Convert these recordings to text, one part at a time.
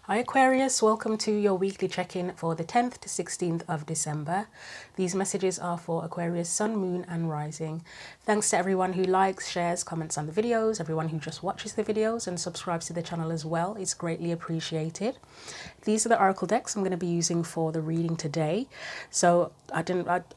Hi Aquarius, welcome to your weekly check-in for the 10th to 16th of December. These messages are for Aquarius Sun, Moon and Rising. Thanks to everyone who likes, shares, comments on the videos, everyone who just watches the videos and subscribes to the channel as well. It's greatly appreciated. These are the oracle decks I'm going to be using for the reading today. So I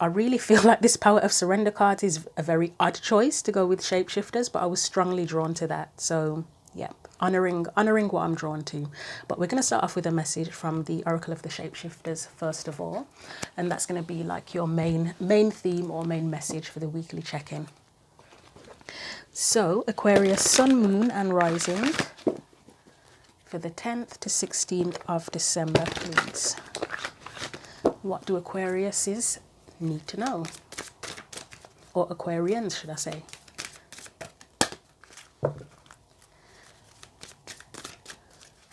really feel like this Power of Surrender card is a very odd choice to go with shapeshifters, but I was strongly drawn to that. So yeah, honoring what I'm drawn to. But we're going to start off with a message from the Oracle of the Shapeshifters first of all, and that's going to be like your main theme or main message for the weekly check-in. So Aquarius Sun, Moon and Rising for the 10th to 16th of December, please. What do Aquariuses need to know? Or Aquarians, should I say?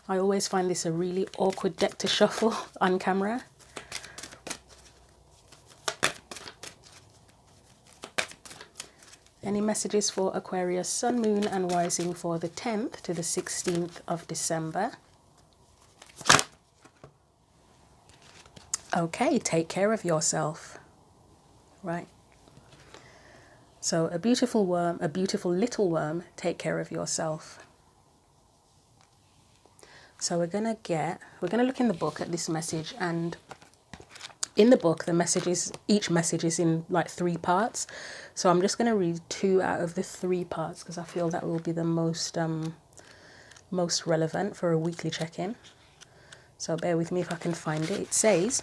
I always find this a really awkward deck to shuffle on camera. Any messages for Aquarius Sun, Moon and Rising for the 10th to the 16th of December? Okay, take care of yourself. Right. So a beautiful worm, a beautiful little worm, take care of yourself. So we're going to look in the book at this message, and in the book each message is in like 3 parts. So I'm just going to read 2 out of the 3 parts because I feel that will be the most relevant for a weekly check-in. So bear with me if I can find it. It says,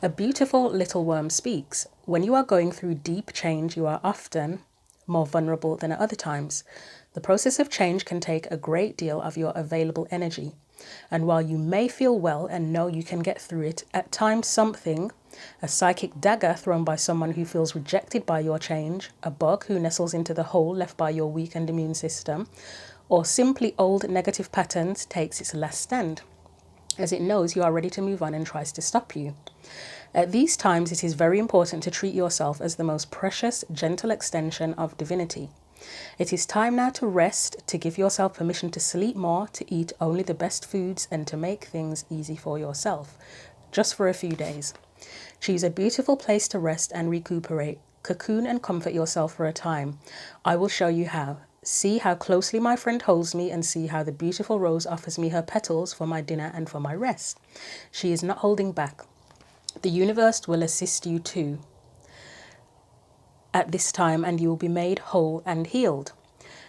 "A beautiful little worm speaks. When you are going through deep change, you are often more vulnerable than at other times. The process of change can take a great deal of your available energy. And while you may feel well and know you can get through it, at times something, a psychic dagger thrown by someone who feels rejected by your change, a bug who nestles into the hole left by your weakened immune system, or simply old negative patterns takes its last stand, as it knows you are ready to move on and tries to stop you. At these times, it is very important to treat yourself as the most precious, gentle extension of divinity. It is time now to rest, to give yourself permission to sleep more, to eat only the best foods, and to make things easy for yourself, just for a few days. Choose a beautiful place to rest and recuperate. Cocoon and comfort yourself for a time. I will show you how. See how closely my friend holds me, and see how the beautiful rose offers me her petals for my dinner and for my rest. She is not holding back. The universe will assist you too at this time, and you will be made whole and healed."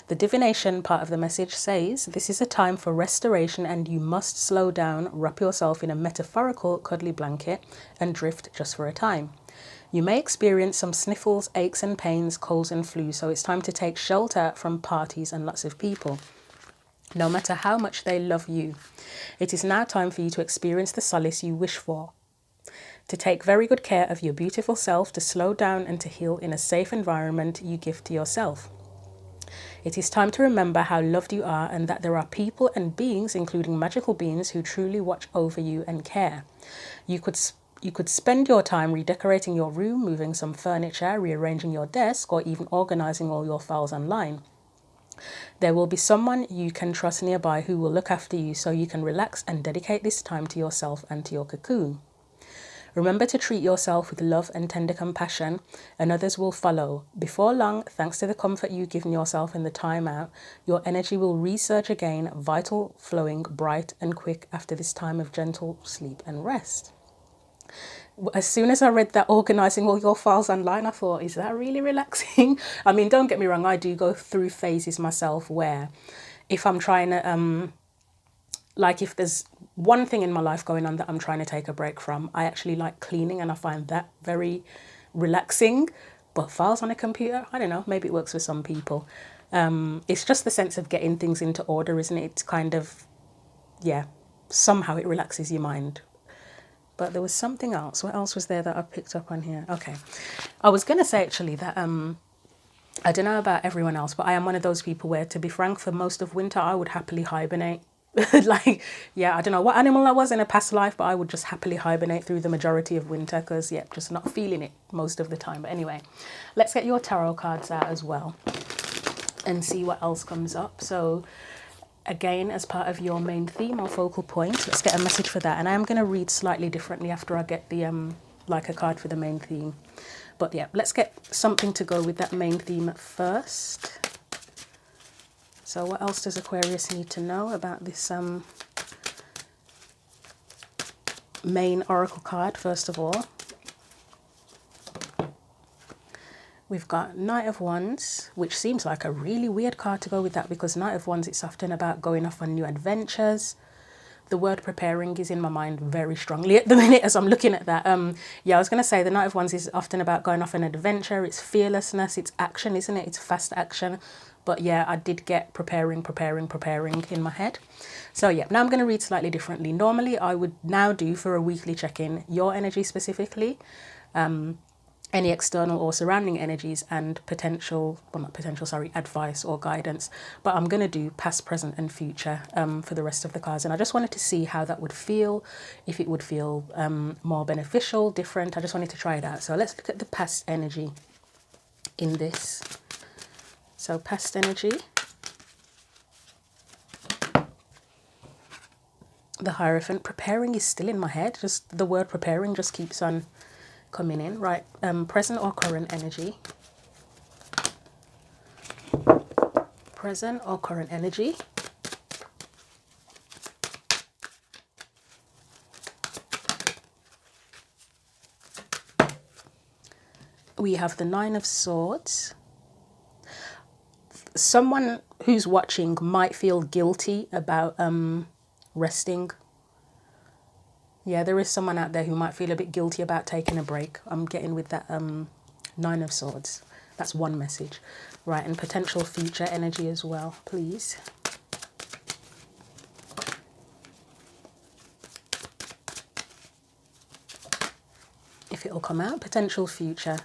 The divination part of the message says, "This is a time for restoration and you must slow down, wrap yourself in a metaphorical cuddly blanket and drift just for a time. You may experience some sniffles, aches and pains, colds and flu, so it's time to take shelter from parties and lots of people, no matter how much they love you. It is now time for you to experience the solace you wish for. To take very good care of your beautiful self, to slow down and to heal in a safe environment you give to yourself. It is time to remember how loved you are and that there are people and beings, including magical beings, who truly watch over you and care. You could spend your time redecorating your room, moving some furniture, rearranging your desk, or even organizing all your files online. There will be someone you can trust nearby who will look after you, so you can relax and dedicate this time to yourself and to your cocoon. Remember to treat yourself with love and tender compassion, and others will follow. Before long, thanks to the comfort you've given yourself in the time out, your energy will resurge again, vital, flowing, bright and quick after this time of gentle sleep and rest." As soon as I read that, organising all your files online, I thought, is that really relaxing? I mean, don't get me wrong, I do go through phases myself where if I'm trying to like if there's one thing in my life going on that I'm trying to take a break from, I actually like cleaning and I find that very relaxing. But files on a computer, I don't know, maybe it works for some people. It's just the sense of getting things into order, isn't it? It's kind of, yeah, somehow it relaxes your mind. But there was something else. What else was there that I picked up on here? Okay. I was going to say actually that I don't know about everyone else, but I am one of those people where, to be frank, for most of winter, I would happily hibernate. Like, yeah, I don't know what animal I was in a past life, but I would just happily hibernate through the majority of winter because, yeah, just not feeling it most of the time. But anyway, let's get your tarot cards out as well and see what else comes up. So again, as part of your main theme or focal point, let's get a message for that. And I am going to read slightly differently after I get the like a card for the main theme. But yeah, let's get something to go with that main theme first. So what else does Aquarius need to know about this main oracle card? First of all, we've got Knight of Wands, which seems like a really weird card to go with that, because Knight of Wands, it's often about going off on new adventures. The word preparing is in my mind very strongly at the minute as I'm looking at that. Yeah, I was going to say the Knight of Wands is often about going off an adventure. It's fearlessness, it's action, isn't it? It's fast action. But yeah, I did get preparing in my head. So yeah, now I'm going to read slightly differently. Normally, I would now do for a weekly check-in your energy specifically, any external or surrounding energies, and potential, well not potential, sorry, advice or guidance. But I'm going to do past, present and future for the rest of the cards. And I just wanted to see how that would feel, if it would feel more beneficial, different. I just wanted to try it out. So let's look at the past energy in this. So past energy, the Hierophant. Preparing is still in my head. Just the word preparing just keeps on coming in. Right, present or current energy. Present or current energy. We have the Nine of Swords. Someone who's watching might feel guilty about resting. Yeah, there is someone out there who might feel a bit guilty about taking a break. I'm getting with that Nine of Swords. That's one message. Right, and potential future energy as well, please. If it'll come out, potential future.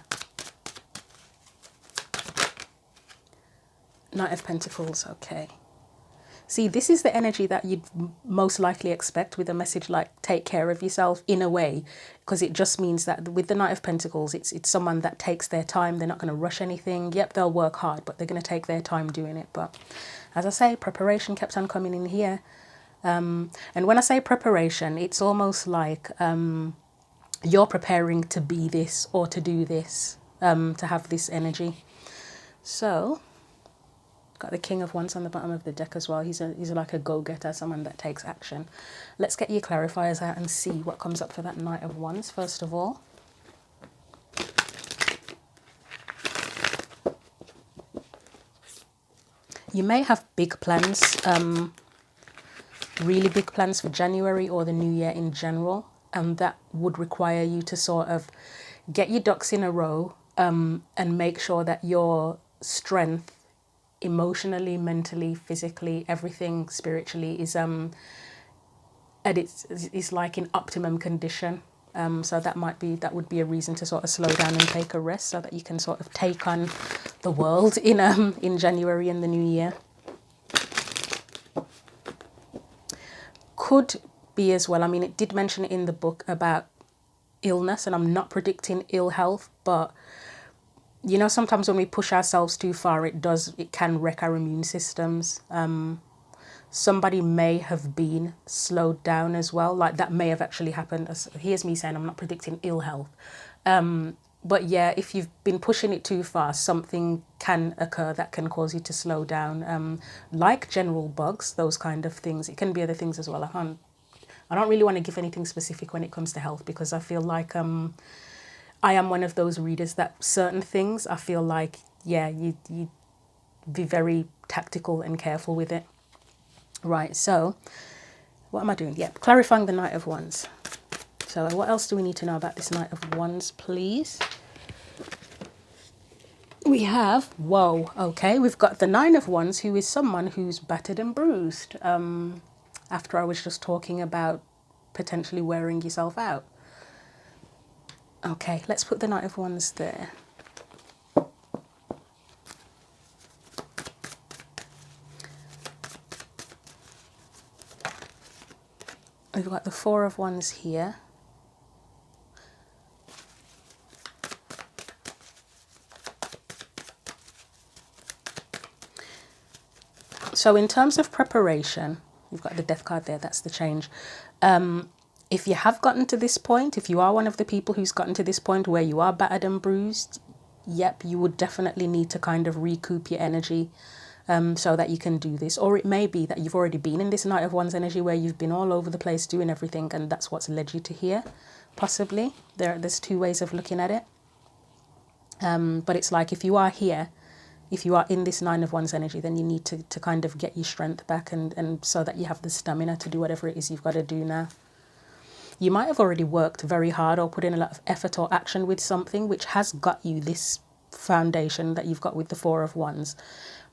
Knight of Pentacles, okay. See, this is the energy that you'd most likely expect with a message like take care of yourself in a way, because it just means that with the Knight of Pentacles, it's someone that takes their time. They're not going to rush anything. Yep, they'll work hard, but they're going to take their time doing it. But as I say, preparation kept on coming in here. And when I say preparation, it's almost like you're preparing to be this or to do this, to have this energy. So got the King of Wands on the bottom of the deck as well. He's like a go-getter, someone that takes action. Let's get your clarifiers out and see what comes up for that Knight of Wands, first of all. You may have big plans, really big plans for January or the new year in general, and that would require you to sort of get your ducks in a row and make sure that your strength, emotionally, mentally, physically, everything spiritually is it's like in optimum condition. So that would be a reason to sort of slow down and take a rest, so that you can sort of take on the world in January and the new year. Could be as well, I mean, it did mention in the book about illness, and I'm not predicting ill health, but you know, sometimes when we push ourselves too far, it can wreck our immune systems. Somebody may have been slowed down as well. Like that may have actually happened. Here's me saying I'm not predicting ill health. But yeah, if you've been pushing it too far, something can occur that can cause you to slow down. Like general bugs, those kind of things. It can be other things as well. I don't really want to give anything specific when it comes to health, because I feel like I am one of those readers that certain things, I feel like, yeah, you be very tactical and careful with it. Right, so what am I doing? Yeah, clarifying the Knight of Wands. So what else do we need to know about this Knight of Wands, please? We have, whoa, okay, we've got the Nine of Wands, who is someone who's battered and bruised. After I was just talking about potentially wearing yourself out. Okay, let's put the Knight of Wands there. We've got the Four of Wands here. So So in terms of preparation, you've got the death card there, that's the change. If you have gotten to this point, if you are one of the people who's gotten to this point where you are battered and bruised, yep, you would definitely need to kind of recoup your energy so that you can do this. Or it may be that you've already been in this Knight of Wands energy where you've been all over the place doing everything, and that's what's led you to here, possibly. There's two ways of looking at it. But it's like if you are here, if you are in this Nine of Wands energy, then you need to kind of get your strength back and so that you have the stamina to do whatever it is you've got to do now. You might have already worked very hard or put in a lot of effort or action with something which has got you this foundation that you've got with the Four of Wands.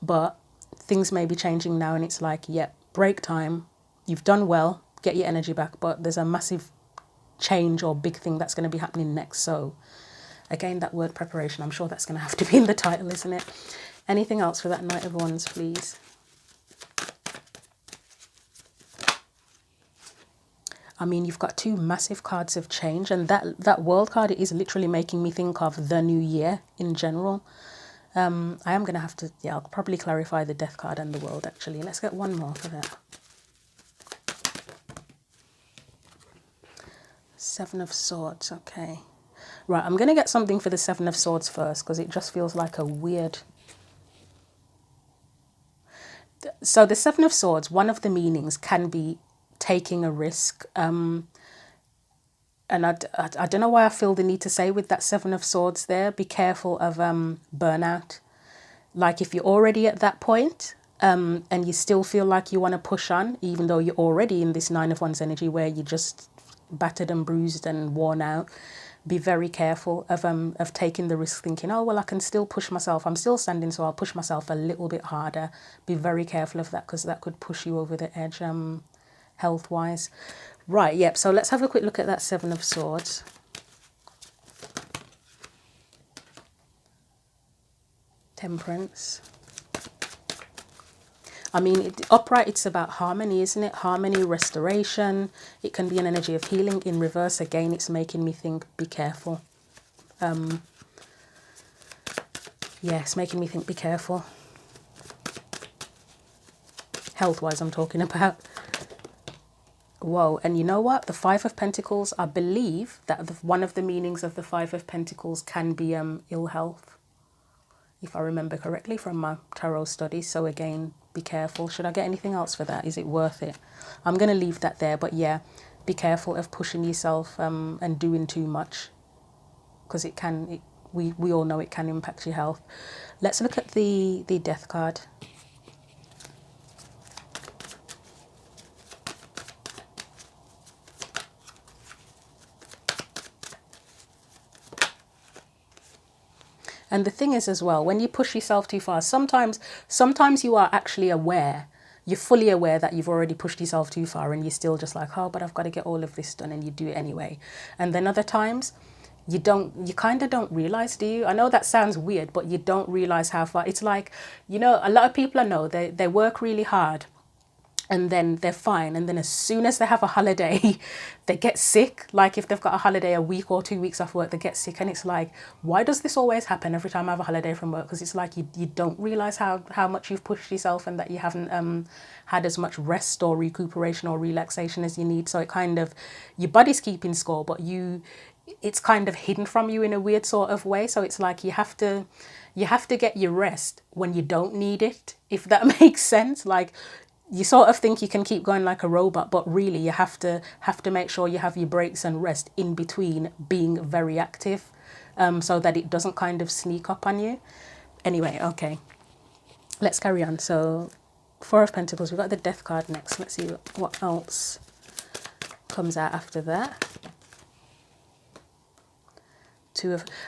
But things may be changing now and it's like, yep, break time. You've done well, get your energy back, but there's a massive change or big thing that's going to be happening next. So again, that word preparation, I'm sure that's going to have to be in the title, isn't it? Anything else for that Knight of Wands, please? I mean, you've got two massive cards of change, and that World card is literally making me think of the new year in general. I am going to have to, yeah, I'll probably clarify the Death card and the World, actually. Let's get one more for that. Seven of Swords, okay. Right, I'm going to get something for the Seven of Swords first because it just feels like a weird... So the Seven of Swords, one of the meanings can be taking a risk. And I don't know why I feel the need to say with that Seven of Swords there, be careful of burnout. Like if you're already at that point and you still feel like you want to push on, even though you're already in this Nine of Wands energy where you're just battered and bruised and worn out, be very careful of taking the risk, thinking, oh, well, I can still push myself. I'm still standing, so I'll push myself a little bit harder. Be very careful of that because that could push you over the edge health-wise. Right, yep, so let's have a quick look at that Seven of Swords. Temperance. I mean, upright, it's about harmony, isn't it? Harmony, restoration. It can be an energy of healing. In reverse, again, it's making me think, be careful. Yeah, it's making me think, be careful. Health-wise, I'm talking about. Whoa, and you know what? The Five of Pentacles, I believe that one of the meanings of the Five of Pentacles can be ill health, if I remember correctly from my tarot studies. So again, be careful. Should I get anything else for that? Is it worth it? I'm going to leave that there, but yeah, be careful of pushing yourself and doing too much, because we all know it can impact your health. Let's look at the Death card. And the thing is as well, when you push yourself too far, sometimes you are actually aware, you're fully aware that you've already pushed yourself too far and you're still just like, oh, but I've got to get all of this done, and you do it anyway. And then other times you kind of don't realize, do you? I know that sounds weird, but you don't realize how far. It's like, you know, a lot of people I know, they work really hard and then they're fine, and then as soon as they have a holiday they get sick. Like if they've got a holiday, a week or 2 weeks off work, they get sick. And it's like, why does this always happen every time I have a holiday from work? Because it's like you don't realize how much you've pushed yourself and that you haven't had as much rest or recuperation or relaxation as you need. So it kind of, your body's keeping score, but it's kind of hidden from you in a weird sort of way. So it's like you have to get your rest when you don't need it, if that makes sense. Like, you sort of think you can keep going like a robot, but really you have to make sure you have your breaks and rest in between being very active, so that it doesn't kind of sneak up on you. Anyway, okay, let's carry on. So Four of Pentacles, we've got the Death card next. Let's see what else comes out after that.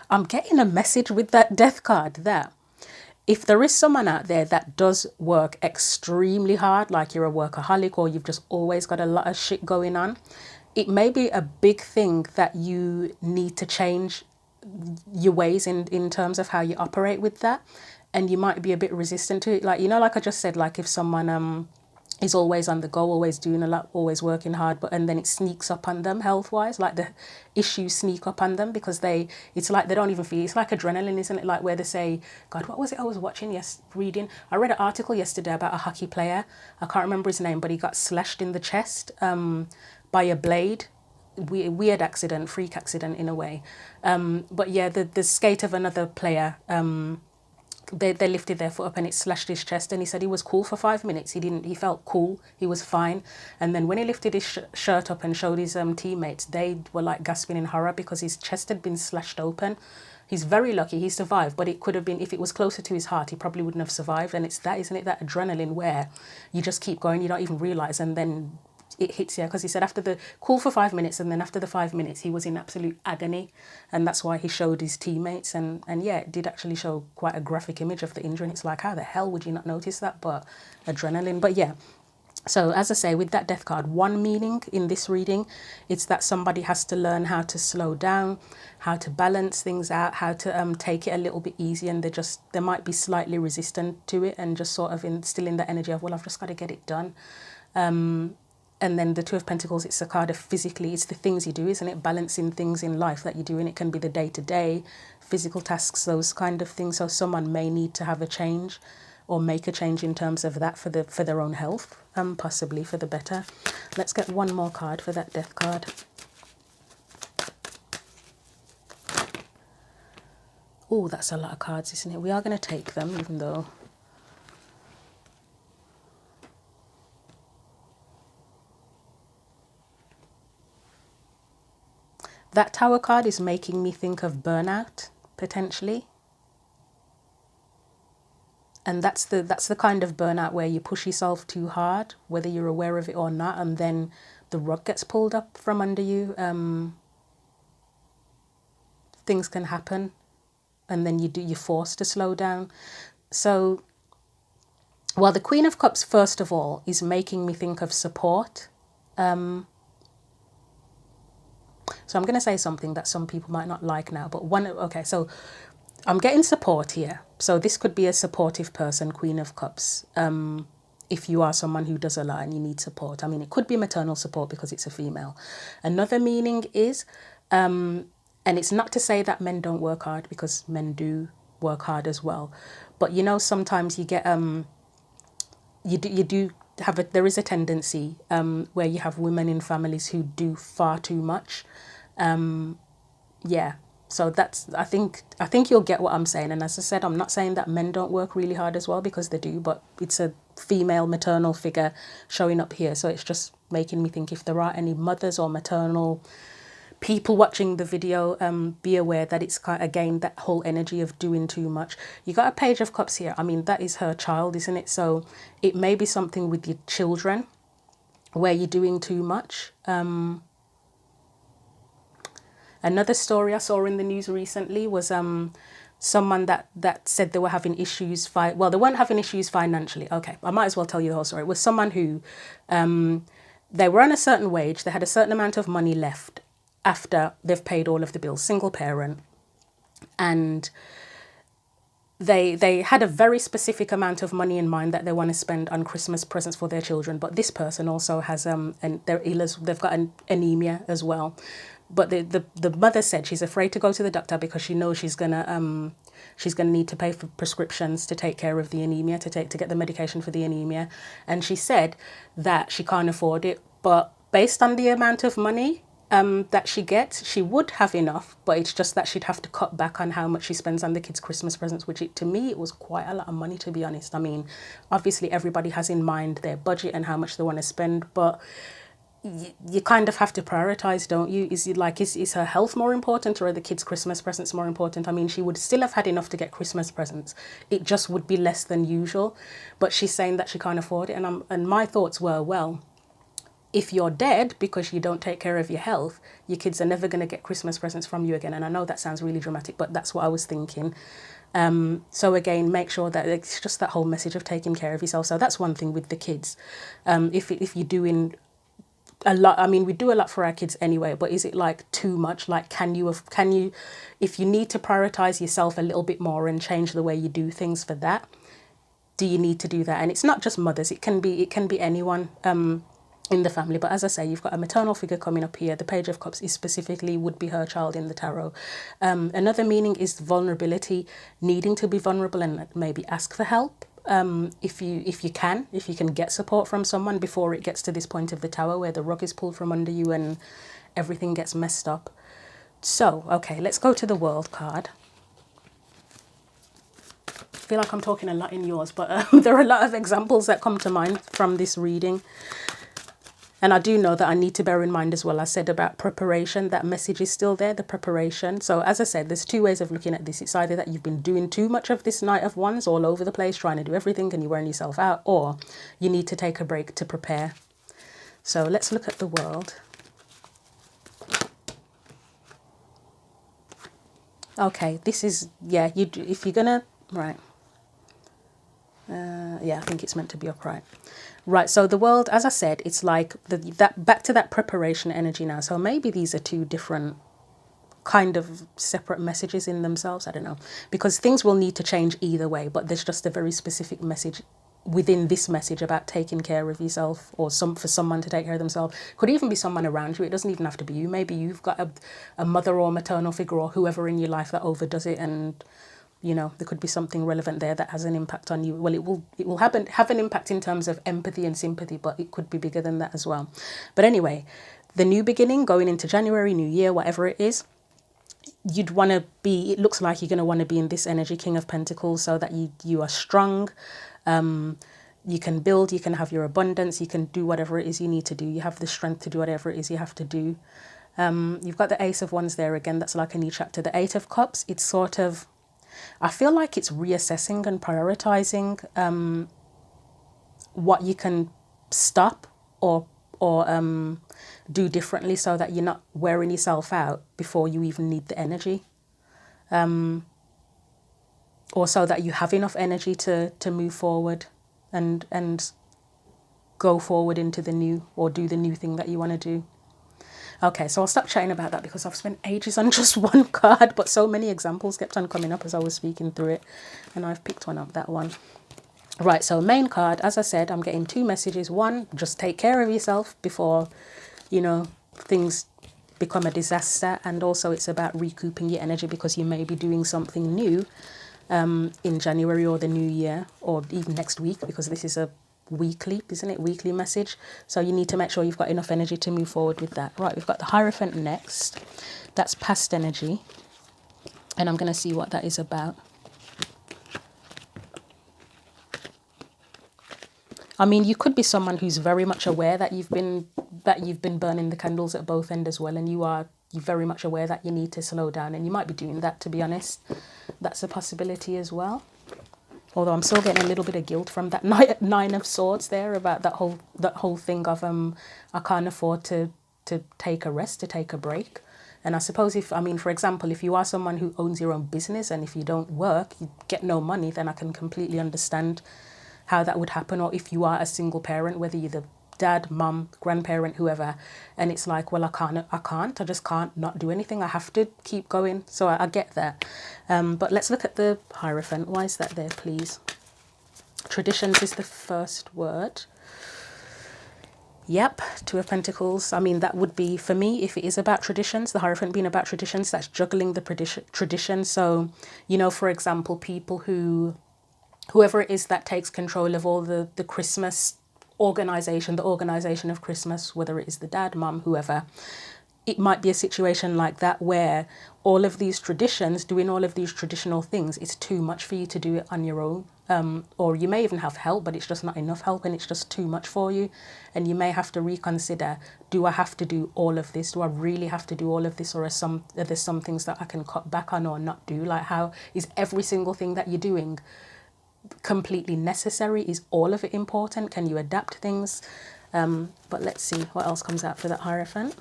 I'm getting a message with that Death card that if there is someone out there that does work extremely hard, like you're a workaholic or you've just always got a lot of shit going on, it may be a big thing that you need to change your ways in terms of how you operate with that. And you might be a bit resistant to it. Like, you know, like I just said, like if someone is always on the go, always doing a lot, always working hard, but and then it sneaks up on them health wise, like the issues sneak up on them because it's like they don't even feel, it's like adrenaline, isn't it? Like where they say, God, what was it I was watching, reading? I read an article yesterday about a hockey player. I can't remember his name, but he got slashed in the chest by a blade. Weird accident, freak accident in a way. But yeah, the skate of another player, they lifted their foot up and it slashed his chest, and he said he was cool for 5 minutes. He felt cool, he was fine, and then when he lifted his shirt up and showed his teammates, they were like gasping in horror because his chest had been slashed open. He's very lucky he survived, but it could have been, if it was closer to his heart, he probably wouldn't have survived. And it's that, isn't it, that adrenaline where you just keep going, you don't even realize, and then it hits you. Because he said after the cool for 5 minutes, and then after the 5 minutes he was in absolute agony, and that's why he showed his teammates. And yeah, it did actually show quite a graphic image of the injury, and it's like, how the hell would you not notice that? But adrenaline. But yeah, so as I say, with that death card, one meaning in this reading, it's that somebody has to learn how to slow down, how to balance things out, how to take it a little bit easy, and they might be slightly resistant to it, and just sort of still in the energy of, well, I've just got to get it done. And then the Two of Pentacles, it's a card of physically, it's the things you do, isn't it? Balancing things in life that you do, and it can be the day-to-day, physical tasks, those kind of things. So someone may need to have a change or make a change in terms of that for their own health, possibly for the better. Let's get one more card for that death card. Oh, that's a lot of cards, isn't it? We are going to take them, even though... That Tower card is making me think of burnout, potentially. And that's the kind of burnout where you push yourself too hard, whether you're aware of it or not, and then the rug gets pulled up from under you. Things can happen, and then you're forced to slow down. So, well, the Queen of Cups, first of all, is making me think of support. So I'm going to say something that some people might not like now, but okay, so I'm getting support here. So this could be a supportive person, Queen of Cups, if you are someone who does a lot and you need support. I mean, it could be maternal support because it's a female. Another meaning is, and it's not to say that men don't work hard, because men do work hard as well. But, you know, sometimes you get, there is a tendency where you have women in families who do far too much. Yeah, so I think you'll get what I'm saying. And as I said, I'm not saying that men don't work really hard as well, because they do, but it's a female maternal figure showing up here. So it's just making me think, if there are any mothers or maternal people watching the video, be aware that it's kind of, again, that whole energy of doing too much. You got a Page of Cups here. I mean, that is her child, isn't it? So it may be something with your children where you're doing too much. Another story I saw in the news recently was someone that said they were having issues. Well, they weren't having issues financially. Okay, I might as well tell you the whole story. It was someone who they were on a certain wage. They had a certain amount of money left after they've paid all of the bills, single parent, and they had a very specific amount of money in mind that they want to spend on Christmas presents for their children. But this person also has and they're ill, they've got an anemia as well. But the mother said she's afraid to go to the doctor because she knows she's gonna need to pay for prescriptions to take care of the anemia, to get the medication for the anemia. And she said that she can't afford it, but based on the amount of money that she gets, she would have enough, but it's just that she'd have to cut back on how much she spends on the kids' Christmas presents, which to me, it was quite a lot of money, to be honest. I mean, obviously everybody has in mind their budget and how much they want to spend, but you kind of have to prioritize, don't you? Is her health more important, or are the kids' Christmas presents more important? I mean, she would still have had enough to get Christmas presents. It just would be less than usual, but she's saying that she can't afford it. And my thoughts were, well, if you're dead because you don't take care of your health, your kids are never going to get Christmas presents from you again. And I know that sounds really dramatic, but that's what I was thinking. So again, make sure that it's just that whole message of taking care of yourself. So that's one thing with the kids. If you're doing a lot, I mean, we do a lot for our kids anyway, but is it like too much? Like, can you, if you need to prioritize yourself a little bit more and change the way you do things for that, do you need to do that? And it's not just mothers, it can be anyone in the family. But as I say, you've got a maternal figure coming up here. The Page of Cups is specifically would be her child in the tarot. Another meaning is vulnerability, needing to be vulnerable and maybe ask for help. If you can get support from someone before it gets to this point of the Tower where the rug is pulled from under you and everything gets messed up. So, okay, let's go to the World card. I feel like I'm talking a lot in yours, but there are a lot of examples that come to mind from this reading. And I do know that I need to bear in mind as well, I said about preparation, that message is still there, the preparation. So as I said, there's two ways of looking at this. It's either that you've been doing too much of this Knight of Wands all over the place, trying to do everything and you're wearing yourself out, or you need to take a break to prepare. So let's look at the World. Okay, this is, yeah, if you're gonna, right. Yeah, I think it's meant to be upright. Right, so the World, as I said, it's like that back to that preparation energy now. So maybe these are two different kind of separate messages in themselves. I don't know, because things will need to change either way, but there's just a very specific message within this message about taking care of yourself, or for someone to take care of themselves. Could even be someone around you. It doesn't even have to be you. Maybe you've got a mother or maternal figure or whoever in your life that overdoes it, and you know, there could be something relevant there that has an impact on you. Well, it will have an impact in terms of empathy and sympathy, but it could be bigger than that as well. But anyway, the new beginning, going into January, new year, whatever it is, you'd want to be, it looks like you're going to want to be in this energy, King of Pentacles, so that you are strong. You can build, you can have your abundance, you can do whatever it is you need to do. You have the strength to do whatever it is you have to do. You've got the Ace of Wands there again. That's like a new chapter. The Eight of Cups, it's sort of, I feel like it's reassessing and prioritizing what you can stop or do differently, so that you're not wearing yourself out before you even need the energy, or so that you have enough energy to move forward and go forward into the new, or do the new thing that you want to do. Okay, so I'll stop chatting about that because I've spent ages on just one card, but so many examples kept on coming up as I was speaking through it, and I've picked one up, that one. Right, so main card, as I said, I'm getting two messages. One, just take care of yourself before, you know, things become a disaster. And also it's about recouping your energy because you may be doing something new in January or the new year, or even next week, because this is a weekly, isn't it? Weekly message. So you need to make sure you've got enough energy to move forward with that. Right, we've got the Hierophant next. That's past energy. And I'm going to see what that is about. I mean, you could be someone who's very much aware that you've been burning the candles at both ends as well, and you're very much aware that you need to slow down, and you might be doing that, to be honest. That's a possibility as well. Although I'm still getting a little bit of guilt from that Nine of Swords there, about that whole thing of I can't afford to take a rest, to take a break. And I suppose for example, if you are someone who owns your own business and if you don't work, you get no money, then I can completely understand how that would happen. Or if you are a single parent, whether you're the dad, mum, grandparent, whoever, and it's like, well, I just can't not do anything. I have to keep going. So I get that. But let's look at the Hierophant. Why is that there, please? Traditions is the first word. Yep, Two of Pentacles. I mean, that would be, for me, if it is about traditions, the Hierophant being about traditions, that's juggling the tradition. So, you know, for example, people whoever it is that takes control of all the Christmas organization, the organization of Christmas, whether it is the dad, mum, whoever, it might be a situation like that where all of these traditions, doing all of these traditional things, it's too much for you to do it on your own. Or you may even have help, but it's just not enough help and it's just too much for you. And you may have to reconsider, do I have to do all of this? Do I really have to do all of this? Or are there some things that I can cut back on or not do? Like, how is every single thing that you're doing completely necessary? Is all of it important? Can you adapt things? But let's see what else comes out for that Hierophant.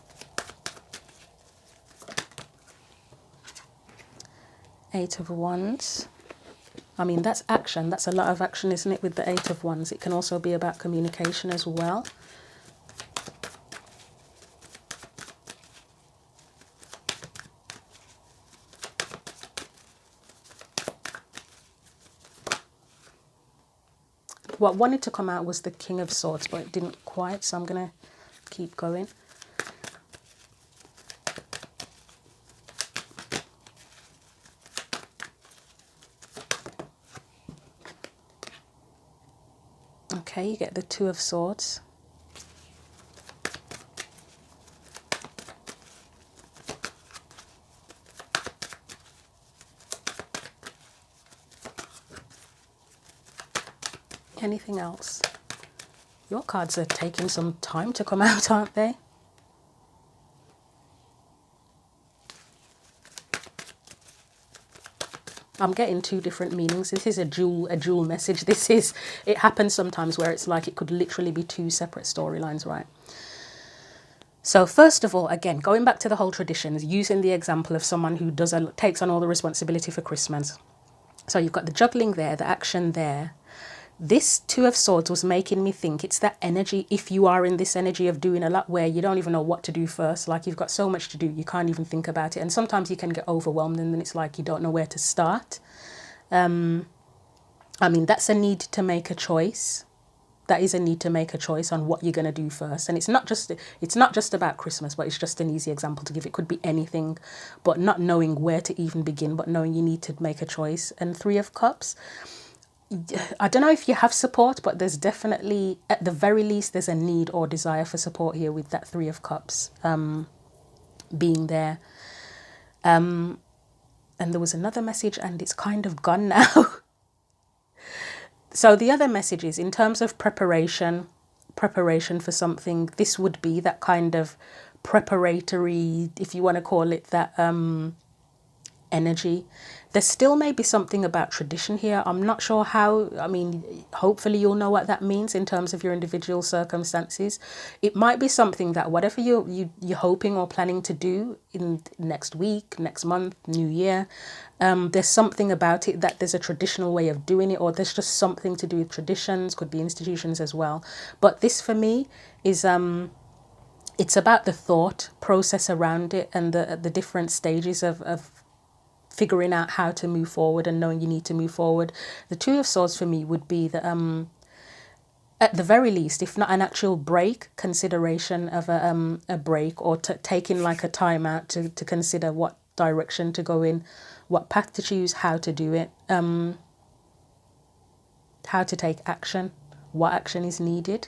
Eight of Wands. I mean, that's action. That's a lot of action, isn't it, with the Eight of Wands? It can also be about communication as well. what wanted to come out was the King of Swords, but it didn't quite, so I'm going to keep going. Okay, you get the Two of Swords. Anything else? Your cards are taking some time to come out, aren't they? I'm getting two different meanings. This is a dual message. This is, it happens sometimes where it's like it could literally be two separate storylines, right? So first of all, again, going back to the whole traditions, using the example of someone who takes on all the responsibility for Christmas. So you've got the juggling there, the action there. This Two of Swords was making me think it's that energy, if you are in this energy of doing a lot where you don't even know what to do first, like you've got so much to do, you can't even think about it. And sometimes you can get overwhelmed and then it's like you don't know where to start. I mean, that's a need to make a choice. That is a need to make a choice on what you're going to do first. And it's not just about Christmas, but it's just an easy example to give. It could be anything, but not knowing where to even begin, but knowing you need to make a choice. And Three of Cups, I don't know if you have support, but there's definitely, at the very least, there's a need or desire for support here with that Three of Cups being there. And there was another message and it's kind of gone now. So the other message is in terms of preparation for something, this would be that kind of preparatory, if you want to call it that, energy. There still may be something about tradition here. I'm not sure how. I mean, hopefully you'll know what that means in terms of your individual circumstances. It might be something that whatever you're hoping or planning to do in next week, next month, new year, there's something about it that there's a traditional way of doing it, or there's just something to do with traditions, could be institutions as well. But this for me is it's about the thought process around it and the different stages of figuring out how to move forward and knowing you need to move forward. The Two of Swords for me would be the at the very least, if not an actual break, consideration of a break, or taking like a time out to consider what direction to go in, what path to choose, how to do it, how to take action, what action is needed.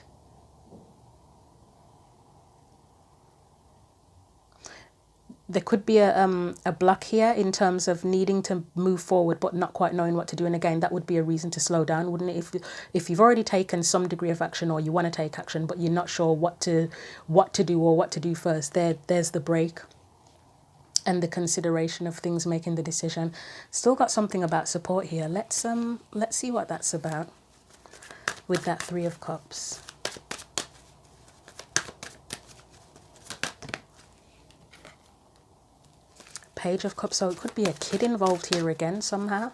There could be a block here in terms of needing to move forward but not quite knowing what to do. And again, that would be a reason to slow down, wouldn't it? If you've already taken some degree of action or you want to take action but you're not sure what to do or what to do first, there's the break and the consideration of things, making the decision. Still got something about support here. Let's see what that's about with that Three of Cups. Page of Cups, so it could be a kid involved here again somehow.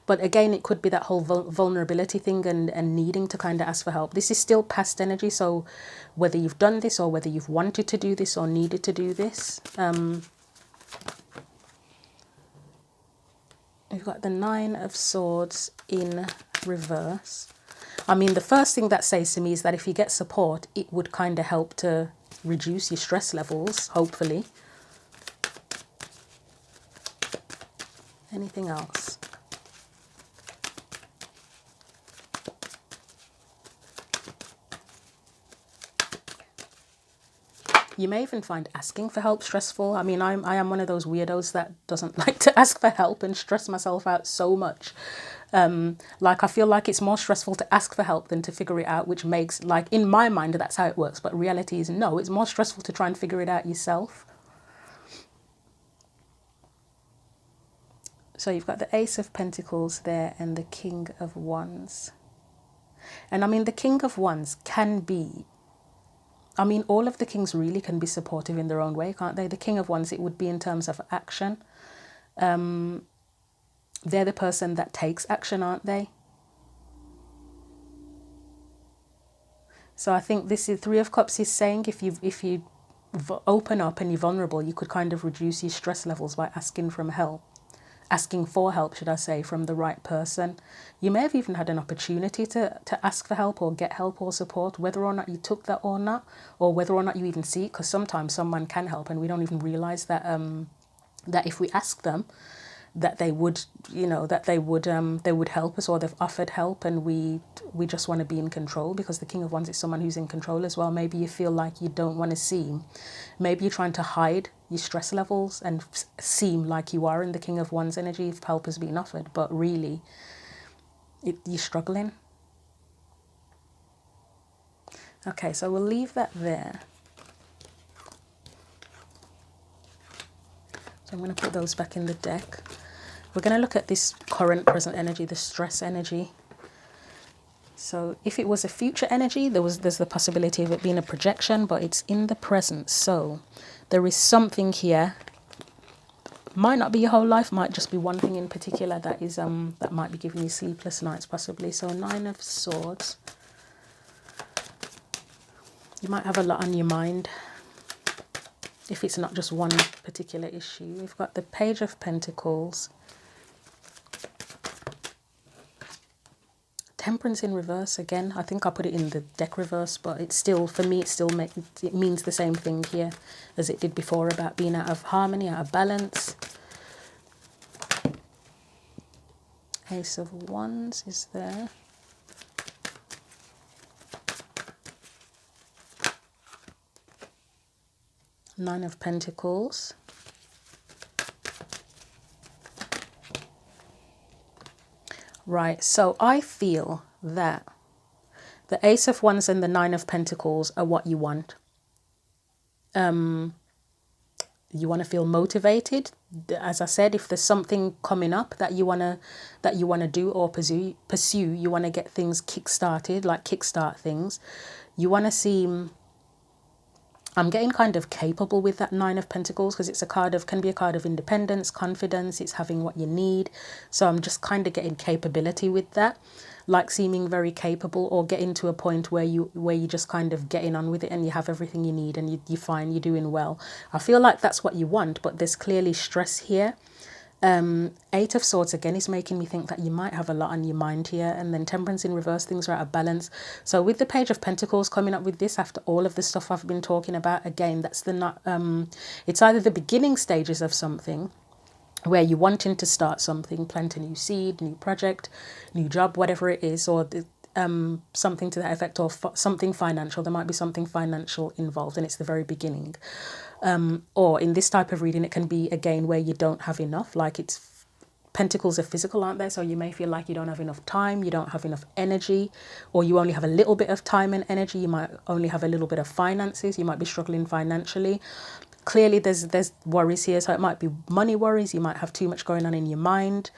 But again, it could be that whole vulnerability thing and needing to kind of ask for help. This is still past energy, so whether you've done this or whether you've wanted to do this or needed to do this. We've got the Nine of Swords in reverse. I mean, the first thing that says to me is that if you get support, it would kind of help to reduce your stress levels, hopefully. Anything else? You may even find asking for help stressful. I mean, I am one of those weirdos that doesn't like to ask for help and stress myself out so much. Like I feel like it's more stressful to ask for help than to figure it out, which makes, like, in my mind, that's how it works. But reality is no, it's more stressful to try and figure it out yourself. So you've got the Ace of Pentacles there and the King of Wands. And I mean, the King of Wands can be, I mean, all of the kings really can be supportive in their own way, can't they? The King of Wands, it would be in terms of action. They're the person that takes action, aren't they? So I think this is Three of Cups is saying if you open up and you're vulnerable, you could kind of reduce your stress levels by asking for help. asking for help, should I say, from the right person. You may have even had an opportunity to ask for help or get help or support, whether or not you took that or not, or whether or not you even see it, because sometimes someone can help and we don't even realize that that if we ask them, that they would, you know, that they would help us, or they've offered help, and we just want to be in control, because the King of Wands is someone who's in control as well. Maybe you feel like you don't want to seem, maybe you're trying to hide your stress levels and seem like you are in the King of Wands energy if help is being offered, but really you're struggling. Okay, so we'll leave that there. So I'm going to put those back in the deck. We're going to look at this current present energy, the stress energy. So if it was a future energy, there's the possibility of it being a projection, but it's in the present. So there is something here. Might not be your whole life, might just be one thing in particular that is that might be giving you sleepless nights possibly. So 9 of Swords. You might have a lot on your mind if it's not just one particular issue. We've got the Page of Pentacles. Temperance in reverse again. I think I put it in the deck reverse, but it's still, for me, it means the same thing here as it did before, about being out of harmony, out of balance. Ace of Wands is there. Nine of Pentacles. Right, so I feel that the Ace of Wands and the Nine of Pentacles are what you want. You want to feel motivated. As I said, if there's something coming up that you want to do or pursue, you want to get things kick-started, like kickstart things. You want to seem, I'm getting kind of capable with that Nine of Pentacles, because it's a card of, can be a card of independence, confidence, it's having what you need. So I'm just kind of getting capability with that, like seeming very capable, or getting to a point where you just kind of getting on with it and you have everything you need and you're fine, you're doing well. I feel like that's what you want, but there's clearly stress here. 8 of Swords again is making me think that you might have a lot on your mind here. And then Temperance in reverse, things are out of balance. So with the Page of Pentacles coming up with this, after all of the stuff I've been talking about, again, that's the not it's either the beginning stages of something where you're wanting to start something, plant a new seed, new project, new job, whatever it is, or the something to that effect, or something financial. There might be something financial involved and it's the very beginning. Or in this type of reading, it can be again where you don't have enough, like it's Pentacles are physical, aren't they? So you may feel like you don't have enough time, you don't have enough energy, or you only have a little bit of time and energy. You might only have a little bit of finances. You might be struggling financially. Clearly there's worries here. So it might be money worries. You might have too much going on in your mind.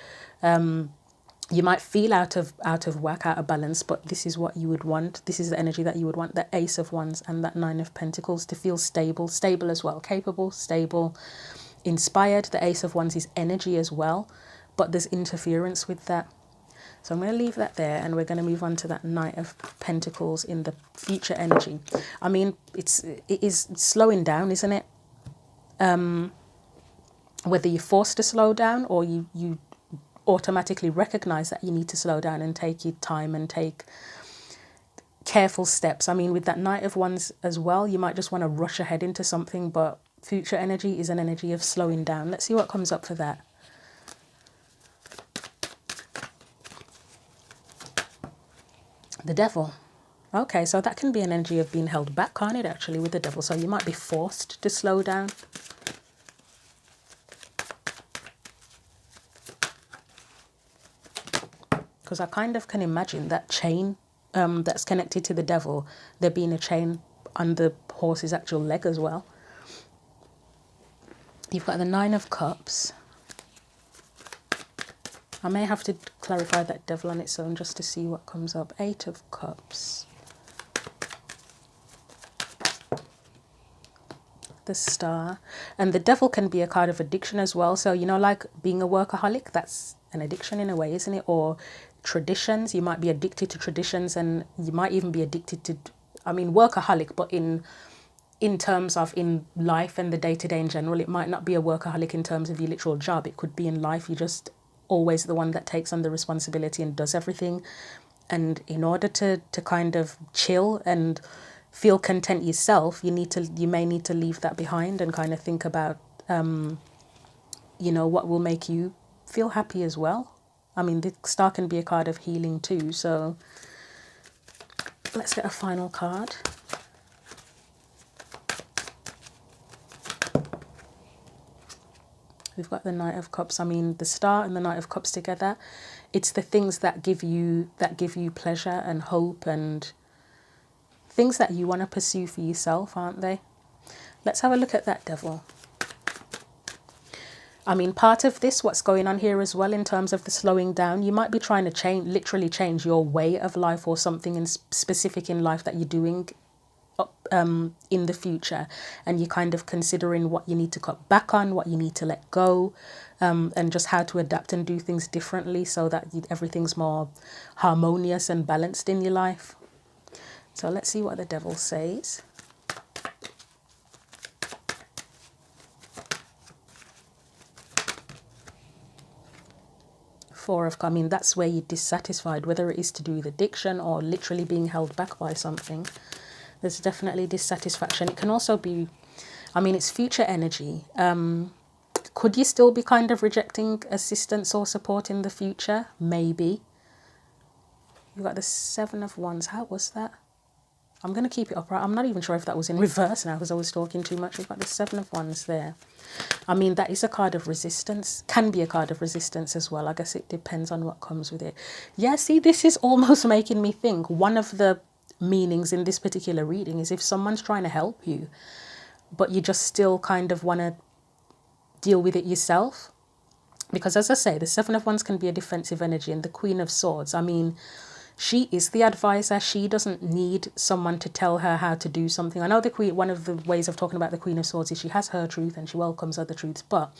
You might feel out of whack, out of balance, but this is what you would want. This is the energy that you would want, the Ace of Wands and that Nine of Pentacles, to feel stable as well, capable, stable, inspired. The Ace of Wands is energy as well, but there's interference with that. So I'm going to leave that there, and we're going to move on to that Knight of Pentacles in the future energy. I mean, it is slowing down, isn't it? Whether you're forced to slow down or you automatically recognize that you need to slow down and take your time and take careful steps. I mean, with that Knight of Wands as well, you might just want to rush ahead into something, but future energy is an energy of slowing down. Let's see what comes up for that. The Devil. Okay, so that can be an energy of being held back, can't it, actually, with the Devil? So you might be forced to slow down. Because I kind of can imagine that chain that's connected to the Devil, there being a chain on the horse's actual leg as well. You've got the Nine of Cups. I may have to clarify that Devil on its own just to see what comes up. 8 of Cups. The Star. And the Devil can be a card of addiction as well. So, you know, like being a workaholic, that's an addiction in a way, isn't it? Or traditions, you might be addicted to traditions, and you might even be addicted to, I mean, workaholic, but in in terms of in life and the day-to-day in general. It might not be a workaholic in terms of your literal job. It could be in life. You're just always the one that takes on the responsibility and does everything. And in order to kind of chill and feel content yourself, you may need to leave that behind and kind of think about, you know, what will make you feel happy as well. I mean, the star can be a card of healing too. So let's get a final card. We've got the Knight of Cups. I mean, the Star and the Knight of Cups together, it's the things that give you pleasure and hope and things that you want to pursue for yourself, aren't they? Let's have a look at that Devil. I mean, part of this, what's going on here as well in terms of the slowing down, you might be trying to literally change your way of life or something in specific in life that you're doing in the future, and you're kind of considering what you need to cut back on, what you need to let go, and just how to adapt and do things differently so that everything's more harmonious and balanced in your life. So let's see what the Devil says. Four of, I mean, that's where you're dissatisfied, whether it is to do with addiction or literally being held back by something. There's definitely dissatisfaction. It can also be, I mean, it's future energy. Could you still be kind of rejecting assistance or support in the future? Maybe. You've got the Seven of Wands. How was that? I'm going to keep it upright. I'm not even sure if that was in reverse now because I was talking too much. We've got the Seven of Wands there. I mean, that is a card of resistance. Can be a card of resistance as well. I guess it depends on what comes with it. Yeah, see, this is almost making me think one of the meanings in this particular reading is if someone's trying to help you, but you just still kind of want to deal with it yourself. Because as I say, the Seven of Wands can be a defensive energy, and the Queen of Swords, I mean, she is the advisor. She doesn't need someone to tell her how to do something. I know the Queen, one of the ways of talking about the Queen of Swords is she has her truth and she welcomes other truths, but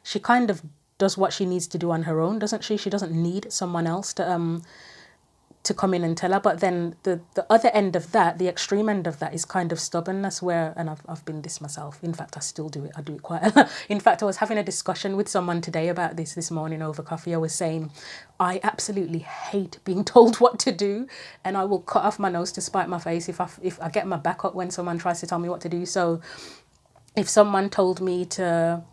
she kind of does what she needs to do on her own, doesn't she? She doesn't need someone else to come in and tell her. But then the other end of that, the extreme end of that, is kind of stubbornness, where, and I've been this myself. In fact, I still do it. I do it quite a lot. In fact, I was having a discussion with someone today about this morning over coffee. I was saying, I absolutely hate being told what to do, and I will cut off my nose to spite my face if I get my back up when someone tries to tell me what to do. So if someone told me to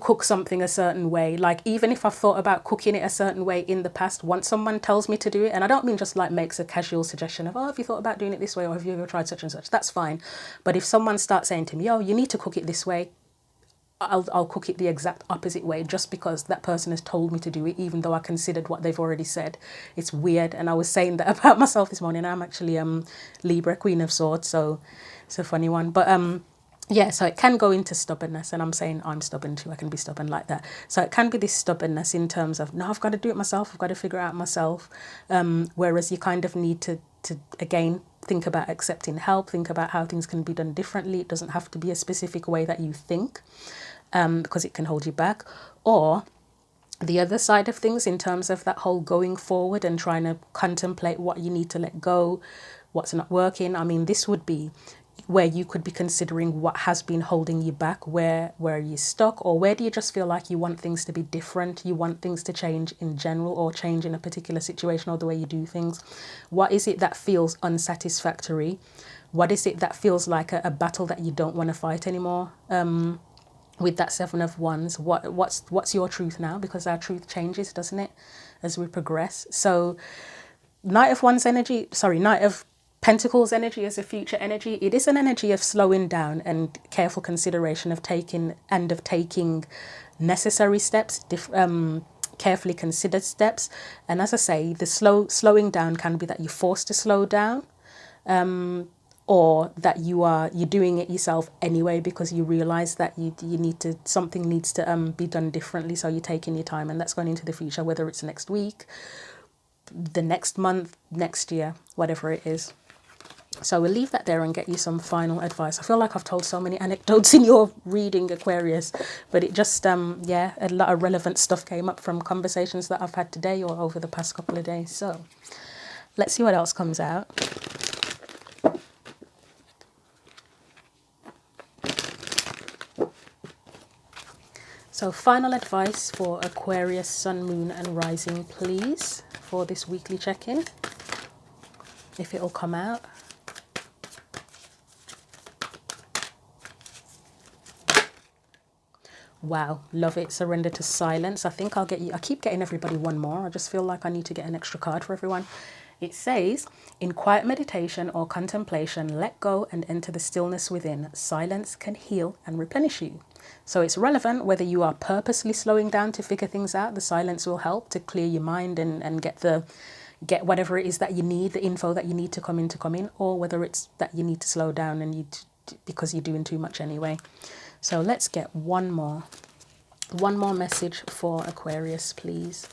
cook something a certain way, like even if I've thought about cooking it a certain way in the past, once someone tells me to do it, and I don't mean just like makes a casual suggestion of, oh, have you thought about doing it this way, or have you ever tried such and such, that's fine. But if someone starts saying to me, oh, you need to cook it this way, I'll cook it the exact opposite way just because that person has told me to do it, even though I considered what they've already said. It's weird. And I was saying that about myself this morning. I'm actually Libra, Queen of Swords, so it's a funny one. But yeah, so it can go into stubbornness, and I'm saying I'm stubborn too. I can be stubborn like that. So it can be this stubbornness in terms of, no, I've got to do it myself. I've got to figure it out myself. Whereas you kind of need to again, think about accepting help, think about how things can be done differently. It doesn't have to be a specific way that you think, because it can hold you back. Or the other side of things in terms of that whole going forward and trying to contemplate what you need to let go, what's not working. I mean, this would be where you could be considering what has been holding you back, where you're stuck, or where do you just feel like you want things to be different, you want things to change in general, or change in a particular situation or the way you do things. What is it that feels unsatisfactory? What is it that feels like a battle that you don't want to fight anymore? With that Seven of Wands, what's your truth now? Because our truth changes, doesn't it, as we progress? So Knight of Pentacles energy is a future energy. It is an energy of slowing down and careful consideration of taking necessary steps, carefully considered steps. And as I say, the slowing down can be that you're forced to slow down, or that you're doing it yourself anyway because you realize that something needs to be done differently. So you're taking your time, and that's going into the future, whether it's next week, the next month, next year, whatever it is. So we'll leave that there and get you some final advice. I feel like I've told so many anecdotes in your reading, Aquarius, but it just, yeah, a lot of relevant stuff came up from conversations that I've had today or over the past couple of days. So let's see what else comes out. So final advice for Aquarius, Sun, Moon and Rising, please, for this weekly check-in, if it'll come out. Wow, love it. Surrender to silence. I think I'll get you, I keep getting everybody one more. I just feel like I need to get an extra card for everyone. It says, in quiet meditation or contemplation, let go and enter the stillness within. Silence can heal and replenish you. So it's relevant whether you are purposely slowing down to figure things out. The silence will help to clear your mind and get whatever it is that you need, the info that you need to come in, or whether it's that you need to slow down and because you're doing too much anyway. So let's get one more message for Aquarius, please.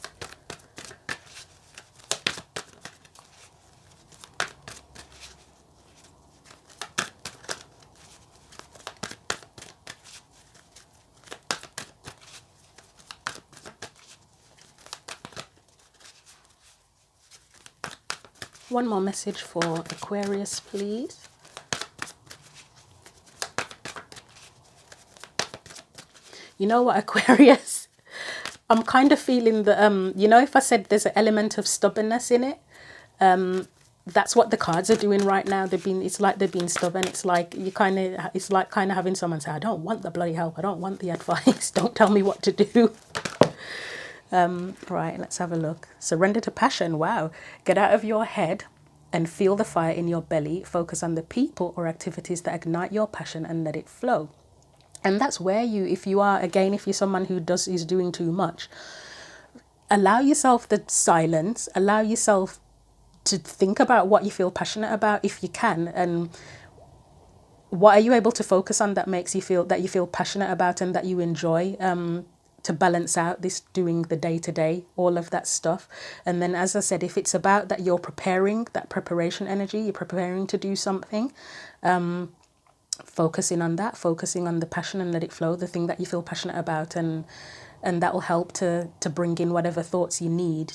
One more message for Aquarius, please. You know what, Aquarius? I'm kind of feeling the, you know, if I said there's an element of stubbornness in it, that's what the cards are doing right now. It's like they're being stubborn. It's like it's like having someone say, I don't want the bloody help. I don't want the advice. Don't tell me what to do. Right, let's have a look. Surrender to passion. Wow. Get out of your head and feel the fire in your belly. Focus on the people or activities that ignite your passion and let it flow. And that's where if you're someone who is doing too much, allow yourself the silence, allow yourself to think about what you feel passionate about if you can, and what are you able to focus on that makes you feel passionate about and that you enjoy, to balance out this doing the day-to-day, all of that stuff. And then, as I said, if it's about that you're preparing, that preparation energy, you're preparing to do something, focusing on that, focusing on the passion and let it flow, the thing that you feel passionate about, and that will help to bring in whatever thoughts you need,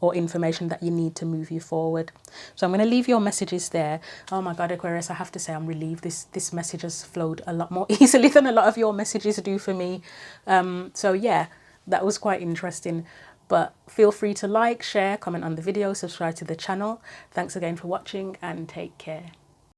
or information that you need to move you forward. So I'm going to leave your messages there. Oh my God, Aquarius, I have to say I'm relieved this message has flowed a lot more easily than a lot of your messages do for me. So yeah, that was quite interesting. But feel free to like, share, comment on the video, subscribe to the channel. Thanks again for watching and take care.